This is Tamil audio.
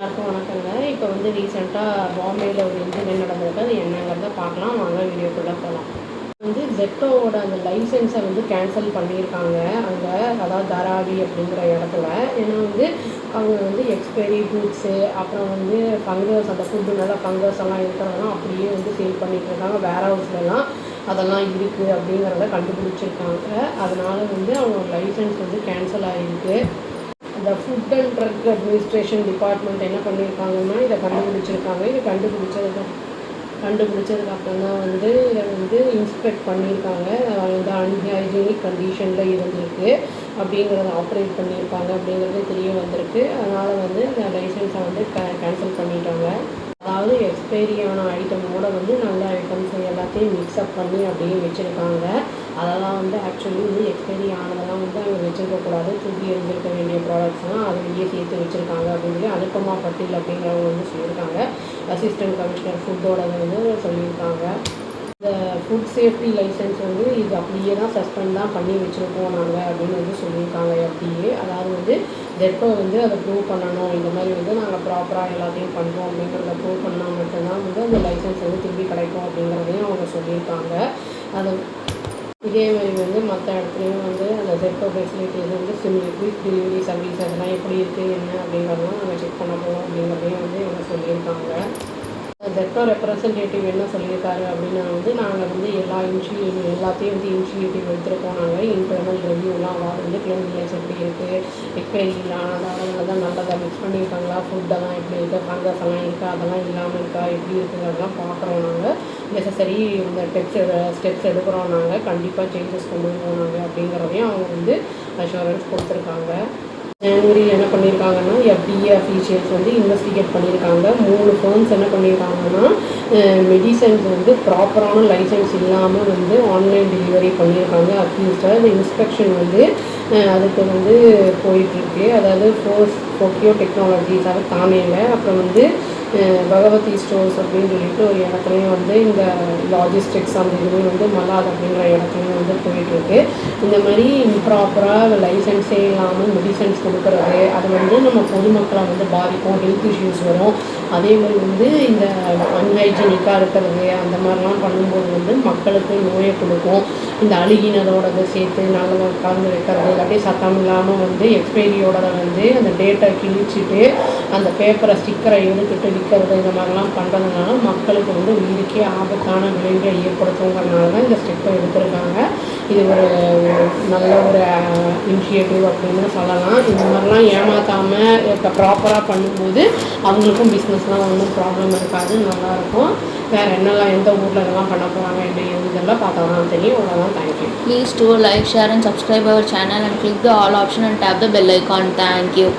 எல்லாருக்கும் வணக்கங்க. இப்போ வந்து ரீசெண்டாக பாம்பேயில் ஒரு இன்சிடென்ட் நடந்திருக்கு. அது என்னங்கிறத பார்க்கலாம். வாங்க வீடியோக்குள்ளே போகலாம். வந்து ஜெப்டோவோட அந்த லைசன்ஸை வந்து கேன்சல் பண்ணியிருக்காங்க அங்கே, அதாவது தராவி அப்படிங்கிற இடத்துல. ஏன்னா வந்து அவங்க வந்து எக்ஸ்பைரி கூட்ஸு, அப்புறம் வந்து ஃபங்கஸ், அந்த ஃபுட்டு மேலே ஃபங்கஸ் எல்லாம் இருக்கிறதெல்லாம் அப்படியே வந்து சேல் பண்ணிகிட்டு இருக்காங்க. வேர் ஹவுஸ்லலாம் அதெல்லாம் இருக்குது அப்படிங்கிறத கண்டுபிடிச்சிருக்காங்க. அதனால் வந்து அவங்க லைசன்ஸ் வந்து கேன்சல் ஆகிருக்கு. இந்த food and drug administration department என்ன பண்ணியிருக்காங்கன்னா இதை கண்டுபிடிச்சிருக்காங்க. இதை கண்டுபிடிச்சதுக்கு அப்புறம் தான் வந்து இதை வந்து இன்ஸ்பெக்ட் பண்ணியிருக்காங்க. இந்த அன்ஹைஜீனிக் கண்டிஷனில் இருந்திருக்கு அப்படிங்கிறத ஆப்ரேட் பண்ணியிருக்காங்க அப்படிங்கிறது தெரிய வந்திருக்கு. அதனால் வந்து இந்த லைசன்ஸை வந்து கேன்சல் பண்ணிட்டாங்க. அதாவது எக்ஸ்பைரியான ஐட்டமோட வந்து நல்ல ஐட்டம்ஸ் எல்லாத்தையும் மிக்ஸ்அப் பண்ணி அப்படியே வச்சுருக்காங்க. அதெல்லாம் வந்து ஆக்சுவலி வந்து எக்ஸ்பைரி ஆனதெல்லாம் வந்து அவங்க வச்சுருக்கக்கூடாது. தூக்கி எறிஞ்சிருக்க வேண்டிய ப்ராடக்ட்ஸ்லாம் அதுலேயே சேர்த்து வச்சுருக்காங்க அப்படின்னு சொல்லி அனுப்பமா பட்டேல் அப்படிங்கிறவங்க வந்து சொல்லியிருக்காங்க. அசிஸ்டன்ட் கமிஷனர் ஃபுட்டோட வந்து சொல்லியிருக்காங்க. இந்த ஃபுட் சேஃப்டி லைசன்ஸ் வந்து இது அப்படியே தான் சஸ்பெண்ட் தான் பண்ணி வச்சுருக்கோம் நாங்கள் அப்படின்னு வந்து சொல்லியிருக்காங்க எஃப்டிஏ. அதாவது வந்து ஜெப்டோ வந்து அதை ப்ரூவ் பண்ணணும், இந்த மாதிரி வந்து நாங்கள் ப்ராப்பராக எல்லாத்தையும் பண்ணுறோம் அப்படிங்கிறத ப்ரூவ் பண்ணால் மட்டும்தான் வந்து அந்த லைசன்ஸ் வந்து திரும்பி கிடைக்கும் அப்படிங்கிறதையும் அவங்க சொல்லியிருக்காங்க. அது இதே மாதிரி வந்து மற்ற இடத்துலையும் வந்து அந்த ஜெப்டோ ஃபெசிலிட்டிஸ் வந்து குயிக் டெலிவரி சர்வீஸ் அதெல்லாம் எப்படி இருக்குது என்ன அப்படிங்கிறதெல்லாம் நாங்கள் செக் பண்ண போகிறோம் அப்படிங்கிறதையும் வந்து இவங்க சொல்லியிருக்காங்க. ஜெப்டோ ரெப்ரசன்டேட்டிவ் என்ன சொல்லியிருக்காரு அப்படின்னா வந்து நாங்கள் வந்து எல்லாத்தையும் வந்து இனிஷியேட்டிவ் எடுத்துருக்கோம். நாங்கள் இன்டர்னல் ரிவ்யூலாம் அதாவது வந்து கிளீன்லினஸ் எப்படி இருக்குது, எக்ஸ்பைரி இல்லாமல் அதனால தான் நல்லதாக மிக்ஸ் பண்ணியிருக்காங்களா, ஃபுட்டெல்லாம் எப்படி இருக்குது, ஃபங்கஸ் எல்லாம் இருக்கா, அதெல்லாம் இல்லாமல் இருக்கா, எப்படி இருக்குங்கிறதெல்லாம் பார்க்குறோம். நாங்கள் நெசசரி இந்த ஸ்டெப்ஸ் எடுக்கிறோம். நாங்கள் கண்டிப்பாக சேஞ்சஸ் கொண்டு வருவோம் நாங்கள் அப்படிங்கிறதையும் அவங்க வந்து அஷூரன்ஸ் கொடுத்துருக்காங்க. ஜனவரி என்ன பண்ணியிருக்காங்கன்னா எஃப்டிஏ அஃபீஷியல்ஸ் வந்து இன்வெஸ்டிகேட் பண்ணியிருக்காங்க. 3 ஃபர்ம்ஸ் என்ன பண்ணியிருக்காங்கன்னா மெடிசன்ஸ் வந்து ப்ராப்பரான லைசன்ஸ் இல்லாமல் வந்து ஆன்லைன் டெலிவரி பண்ணியிருக்காங்க அக்யூஸ்டாக. இந்த இன்ஸ்பெக்ஷன் வந்து அதுக்கு வந்து போயிட்டுருக்கு. அதாவது ஃபோக்கியோ டெக்னாலஜிஸ் அது தானேல, அப்புறம் வந்து பகவதி ஸ்டோர்ஸ் அப்படின்னு சொல்லிட்டு ஒரு இடத்துலையும் வந்து இந்த லாஜிஸ்டிக்ஸ் அந்த இதுலேயும் வந்து மலாத் அப்படிங்கிற இடத்துலையும் வந்து போயிட்டுருக்கு. இந்த மாதிரி இம்ப்ராப்பராக லைசன்ஸே இல்லாமல் மெடிசன்ஸ் கொடுக்குறது அது வந்து நம்ம பொதுமக்களை வந்து பாதிக்கும், ஹெல்த் இஷ்யூஸ் வரும். அதே மாதிரி வந்து இந்த அன்ஹைஜீனிக்காக இருக்கிறது அந்த மாதிரிலாம் பண்ணும்போது வந்து மக்களுக்கு நோயை கொடுக்கும். இந்த அழுகினதோடதை சேர்த்து நல்ல கலந்து வைக்கிறது, இல்லாட்டி சத்தம் இல்லாமல் வந்து எக்ஸ்பைரியோட வந்து அந்த டேட்டை கிழிச்சிட்டு அந்த பேப்பரை ஸ்டிக்கரை எடுத்துகிட்டு விற்கிறது, இந்த மாதிரிலாம் பண்ணுறதுனால மக்களுக்கு வந்து உயிருக்கே ஆபத்தான விளைவுகளை ஏற்படுத்துங்கிறதுனால தான் இந்த ஸ்டெப்பை எடுத்திருக்காங்க. இது ஒரு நல்ல ஒரு இனிஷியேட்டிவ் அப்படின்னு சொல்லலாம். இந்த மாதிரிலாம் ஏமாற்றாமல் இப்போ ப்ராப்பராக பண்ணும்போது அவங்களுக்கும் பிஸ்னஸ்லாம் ஒன்றும் ப்ராப்ளம் இருக்காது, நல்லாயிருக்கும். வேறு என்னெல்லாம் எந்த ஊரில் இதெல்லாம் பண்ண போகிறாங்க என்ன இதெல்லாம் பார்த்தா தான் தெரியும். அவ்வளோதான். Thank you. Please do like, share and subscribe our channel and click the all option and tap the bell icon. Thank you.